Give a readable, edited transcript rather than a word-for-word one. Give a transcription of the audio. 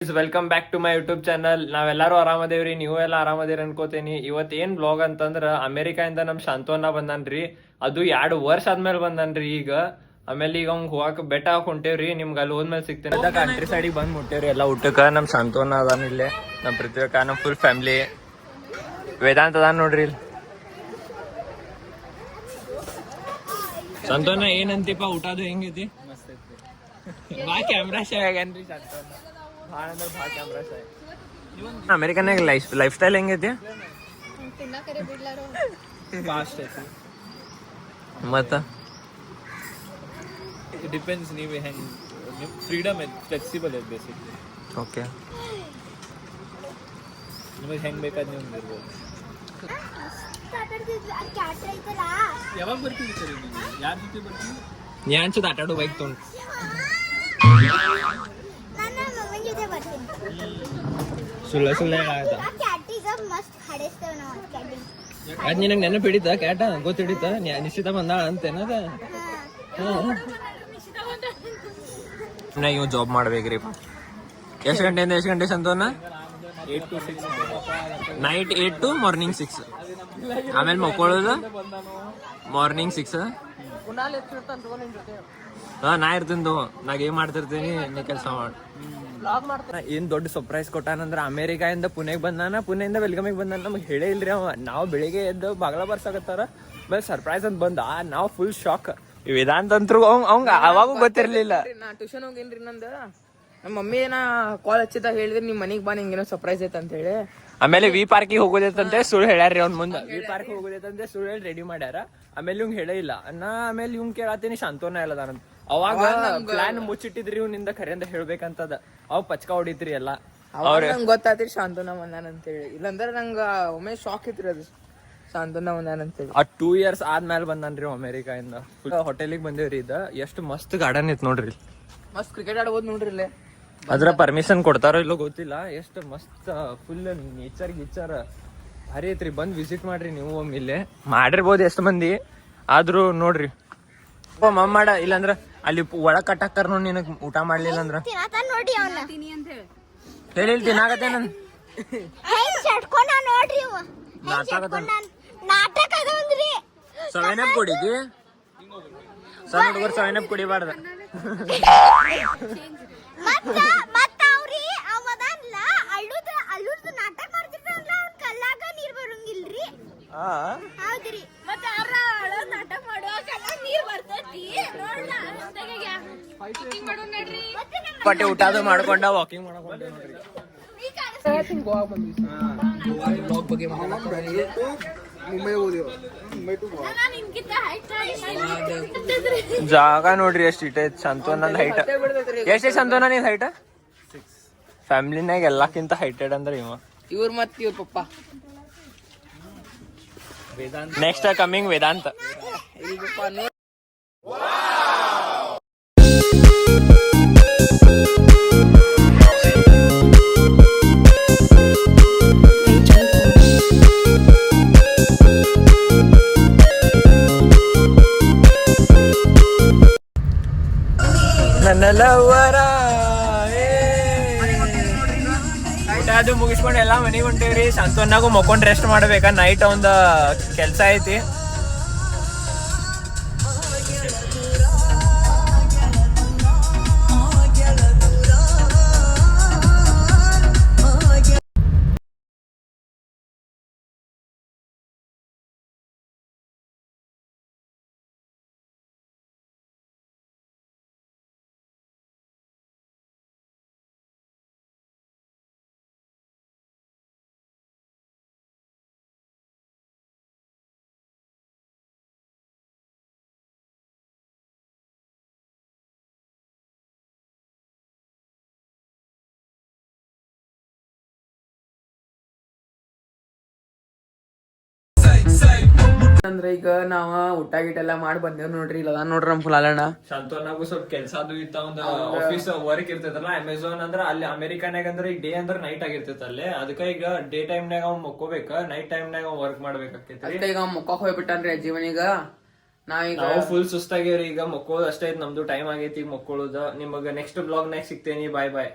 Welcome back to my YouTube channel. ನಾವೆಲ್ಲರೂ ಆರಾಮದೇವ್ರಿ, ನೀವು ಎಲ್ಲ ಆರಾಮದೇರಿ ಅನ್ಕೋತೀನಿ. ಇವತ್ತೇನ್ ಬ್ಲಾಗ್ ಅಂತಂದ್ರ ಅಮೆರಿಕಾಯಿಂದ ನಮ್ ಶಾಂತವನ್ನ ಬಂದನ್ರಿ. ಅದು 2 ವರ್ಷ ಆದ್ಮೇಲೆ ಬಂದನ್ರಿ ಈಗ. ಆಮೇಲೆ ಈಗ ಅವ್ನ್ ಹೋಗಕ್ ಬೆಟ್ಟ ಹಾಕ್ ಹೊಂಟೇವ್ರಿ. ನಿಮ್ಗೆ ಅಲ್ಲಿ ಹೋದ್ಮೇಲೆ ಸಿಗ್ತೇನೆ. ಕಂಟ್ರಿ ಸೈಡಿಗೆ ಬಂದ್ ಮುಟ್ಟೇವ್ರಿ ಎಲ್ಲ ಊಟಕ್ಕ. ನಮ್ ಶಾಂತವನ್ನ ಅದಾನ ಇಲ್ಲೇ, ನಮ್ ಪೃಥ್ವಿಕ, ನಮ್ ಫುಲ್ ಫ್ಯಾಮಿಲಿ. ವೇದಾಂತ ಅದಾನ ನೋಡ್ರಿ ಇಲ್ಲಿ. ಶಾಂತವನ್ನ ಏನಂತಿಪ್ಪ, ಊಟದು ಹೆಂಗೈತಿ? ಬಾ ಕ್ಯಾಮ್ರಾ ಶೇ ಆಗನ್ರಿ ಶಾಂತವನ್ನ. ಭಾಳ ಅಂದ್ರೆ ಭಾಳ ಕ್ಯಾಮ್ರಾ ಶೇ. ಅಮೆರಿಕನ್ಯಾಗ ಲೈಫ್ ಸ್ಟೈಲ್ ಹೆಂಗೈತಿ? ಫಾಸ್ಟ್ ಐತಿ ಮತ್ತ ಡಿಪೆಂಡ್ಸ್ ನೀವು ಹೆಂಗ್ ಫ್ರೀಡಮ್ ಐತಿ, ಫ್ಲೆಕ್ಸಿಬಲ್ ಐತಿ ಬೇಸಿಕ್ಲಿ. ಓಕೆ, ನಿಮಗೆ ಹೆಂಗ್ ಬೇಕಾದ ನೀವು ಇರ್ಬೋದು. ಯಾವಾಗ ಬರ್ತೀವಿ ಸರ್? ಯಾರ ಜೊತೆ ಬರ್ತೀವಿ? ನೀ ಅನ್ಸದ ಆಟಾಡೋ ಬೈಕ್ ತೊಗೊಂಡು ಸುಳ್ಳ ಅದ್ ನಿನಗೆ ನೆನಪು ಹಿಡಿತ ಕ್ಯಾಟ? ಗೊತ್ತ ಹಿಡಿತ ನಿಶ್ಚಿತ ಬಂದಾಳ ಅಂತೇನದ? ಇವ್ ಜಾಬ್ ಮಾಡ್ಬೇಕ್ರಿ. ಎಷ್ಟು ಗಂಟೆಯಿಂದ ಎಷ್ಟು ಗಂಟೆ ಸಂತೋನ? 8 to 6 ನೈಟ್ 8 to ಮಾರ್ನಿಂಗ್ 6. ಆಮೇಲೆ ಮಕ್ಕೊಳ್ಳೋದು ಮಾರ್ನಿಂಗ್ 6. ನಾ ಇರ್ತೀನಿ ತಗೋ, ನಾ ಏನ್ ಮಾಡ್ತಿರ್ತೀನಿ, ನೀ ಕೆಲಸ ಮಾಡಿ. ಏನ್ ದೊಡ್ಡ ಸರ್ಪ್ರೈಸ್ ಕೊಟ್ಟಾನಂದ್ರ ಅಮೆರಿಕಾಯಿಂದ ಪುಣೆಗೆ ಬಂದಾನ, ಪುಣೆಯಿಂದ ಬೆಲ್ಗಮಿಗೆ ಬಂದಾನ. ನಮ್ಗೆ ಹೇಳೇ ಇಲ್ರಿ ಅವ. ನಾವು ಬೆಳಿಗ್ಗೆ ಎದ್ದು ಬಾಗ್ಲ ಬರ್ಸಾಕತ್ತಾರ, ಆಮೇಲೆ ಸರ್ಪ್ರೈಸ್ ಅಂತ ಬಂದ. ನಾವು ಫುಲ್ ಶಾಕ್. ವೇದಾಂತ ಅಂತರು ಅವಂಗ ಅವಾಗೂ ಗೊತ್ತಿರ್ಲಿಲ್ಲ. ನಾ ಟ್ಯೂಷನ್ ಹೋಗೇನ್ರಿ. ನಂದ ನಮ್ಮ ಮಮ್ಮಿ ಏನ ಕಾಲ್ ಹಚ್ಚಿದಾಗ ಹೇಳಿದ್ರಿ ನಿಮ್ ಮನಿಗ್ ಬಾ, ನಿಂಗೇನೋ ಸರ್ಪ್ರೈಸ್ ಐತೆ ಅಂತ ಹೇಳಿ. ಆಮೇಲೆ ವಿ ಪಾರ್ಕಿಗೆ ಹೋಗೋದೈತಂತೆ ಸುಳ್ಳು ಹೇಳ್ಯಾರ್ರಿ ಅವ್ನ ಮುಂದೆ. ವಿ ಪಾರ್ಕ್ ಹೋಗೋದೈತಂತೆ ಸುಳ್ಳು ಹೇಳಿ ರೆಡಿ ಮಾಡ್ಯಾರ. ಆಮೇಲೆ ಇವಂಗ್ ಹೇಳೇ ಇಲ್ಲ. ಆಮೇಲೆ ಇವಂಗ್ ಕೇಳತ್ತೀನಿ ಶಾಂತೋನ ಎಲ್ಲದಾನಂತ. ಅವಾಗ ಪ್ಲಾನ್ ಮುಚ್ಚಿಟ್ಟಿದ್ರಿ ಇವ್ನಿಂದ ಖರೆ ಅಂತ ಹೇಳ್ಬೇಕಂತದ. ಅವ್ ಪಚ್ಕ ಹೊಡಿತ್ರಿ ಎಲ್ಲ. ನಂಗೆ ಗೊತ್ತಾತ್ರಿ ಶಾಂತನ ಬಂದಾನ ಅಂತೇಳಿ. ಇಲ್ಲಾಂದ್ರೆ ನಂಗ ಒಮ್ಮೆ ಶಾಕ್ ಇತ್ರಿ ಅದು, ಶಾಂತನ ಬಂದಾನ ಅಂತೇಳಿ. 2 years ಆದ್ಮೇಲೆ ಬಂದನ್ರಿ ಅಮೆರಿಕಾಯಿಂದ. ಹೋಟೆಲಿಗೆ ಬಂದೇವ್ರಿ. ಇದ ಎಷ್ಟು ಮಸ್ತ್ ಗಾರ್ಡನ್ ಐತ್ ನೋಡ್ರಿ. ಮಸ್ತ್ ಕ್ರಿಕೆಟ್ ಆಡ್ಬೋದು ನೋಡ್ರಿ ಇಲ್ಲೇ. ಅದ್ರ ಪರ್ಮಿಷನ್ ಕೊಡ್ತಾರೋ ಇಲ್ಲೋ ಗೊತ್ತಿಲ್ಲ. ಎಷ್ಟು ಮಸ್ತ್ ಫುಲ್ ನೇಚರ್ ಗೀಚರ್ ಭಾರಿ ಐತ್ರಿ. ಬಂದ್ ವಿಸಿಟ್ ಮಾಡ್ರಿ ನೀವು ಒಮ್ಮೆ. ಇಲ್ಲೇ ಮಾಡಿರ್ಬೋದು ಎಷ್ಟು ಮಂದಿ, ಆದ್ರೂ ನೋಡ್ರಿ. ಮಾಡ ಇಲ್ಲಾಂದ್ರ ಅಲ್ಲಿ ಒಳಗ್ ಕಟ್ಟಾಕರ್ ನೋಡಿ, ನಿನಗ್ ಊಟ ಮಾಡ್ಲಿಲ್ಲ ಅಂದ್ರ ಹೇಳಿ ತಿನ್ನಾಗತ್ತೆ. ನನ್ ಸವೆನಪ್ ಕುಡಿದಿ? ಸಣ್ಣ ಹುಡುಗರು ಸವೆನಪ್ ಕುಡಿಬಾರ್ದ. ಪಟ್ಟೆ ಊಟ ಅದು ಮಾಡ್ಕೊಂಡ ವಾಕಿಂಗ್ ಮಾಡ್ಕೊಂಡ ಜಾಗ ನೋಡ್ರಿ ಎಷ್ಟು ಇಟ್ ಐತ್. ಸಂತೋನ ಹೈಟ್ ಎಷ್ಟೇ? ಸಂತೋನ ನೀನ್ ಹೈಟ್ ಫ್ಯಾಮಿಲಿನಾಗ ಎಲ್ಲಕ್ಕಿಂತ ಹೈಟೆಡ್ ಅಂದ್ರೆ ಇವ್ರ ಮತ್ ಇವ್ರ ಪಪ್ಪ. ನೆಕ್ಸ್ಟ್ ಕಮಿಂಗ್ ವೇದಾಂತ. ನನ್ನ ಲವ್ವರ ಊಟ ಅದು ಮುಗಿಸ್ಕೊಂಡು ಎಲ್ಲ ಮನೆಗೆ ಹೊಂಟೇವ್ರಿ. ಸಂತೋನಾಗೂ ಮಕ್ಕೊಂಡ್ ರೆಸ್ಟ್ ಮಾಡ್ಬೇಕಾ, ನೈಟ್ ಒಂದ್ ಕೆಲ್ಸ ಐತಿ. ಅಂದ್ರೆ ಈಗ ನಾವ ಊಟ ಗೀಟ ಎಲ್ಲಾ ಮಾಡಿ ಬಂದೇವ್ ನೋಡ್ರಿ. ಇಲ್ಲ ನೋಡ್ರಿ ನಮ್ ಫುಲಾಲಣ್ಣ. ಶಾಂತವನಾಗೂ ಸ್ವಲ್ಪ ಕೆಲ್ಸ ಅದು ಇತ್ತ, ಒಂದು ಆಫೀಸ್ ವರ್ಕ್ ಇರ್ತೈತಲ್ಲ. ಅಮೆಝಾನ್ ಅಂದ್ರ ಅಲ್ಲಿ ಅಮೆರಿಕಾನಾಗ ಅಂದ್ರ ಈಗ ಡೇ ಅಂದ್ರ ನೈಟ್ ಆಗಿರ್ತೈತ ಅಲ್ಲೇ. ಅದಕ್ಕ ಈಗ ಡೇ ಟೈಮ್ನಾಗ ಅವ್ ಮಕ್ಕೋಬೇಕ, ನೈಟ್ ಟೈಮ್ನಾಗ ಅವ್ ವರ್ಕ್ ಮಾಡ್ಬೇಕಾಕೈತಿ. ಈಗ ಮುಖ ಹೋಗ್ಬಿಟ್ಟಾನ್ರಿ ಅಜ್ಜಿವನಿಗ. ನಾವು ಫುಲ್ ಸುಸ್ತಾಗ್ಯಾವ್ರಿ. ಈಗ ಮಕ್ಕೋದ್ ಅಷ್ಟೇ ನಮ್ದು ಟೈಮ್ ಆಗೈತಿ. ಈಗ ಮಕ್ಕೊಳ್ಳೋದ. ನಿಮಗ ನೆಕ್ಸ್ಟ್ ಬ್ಲಾಗ್ ನಾಗ ಸಿಗ್ತೇನಿ. ಬಾಯ್ ಬಾಯ್.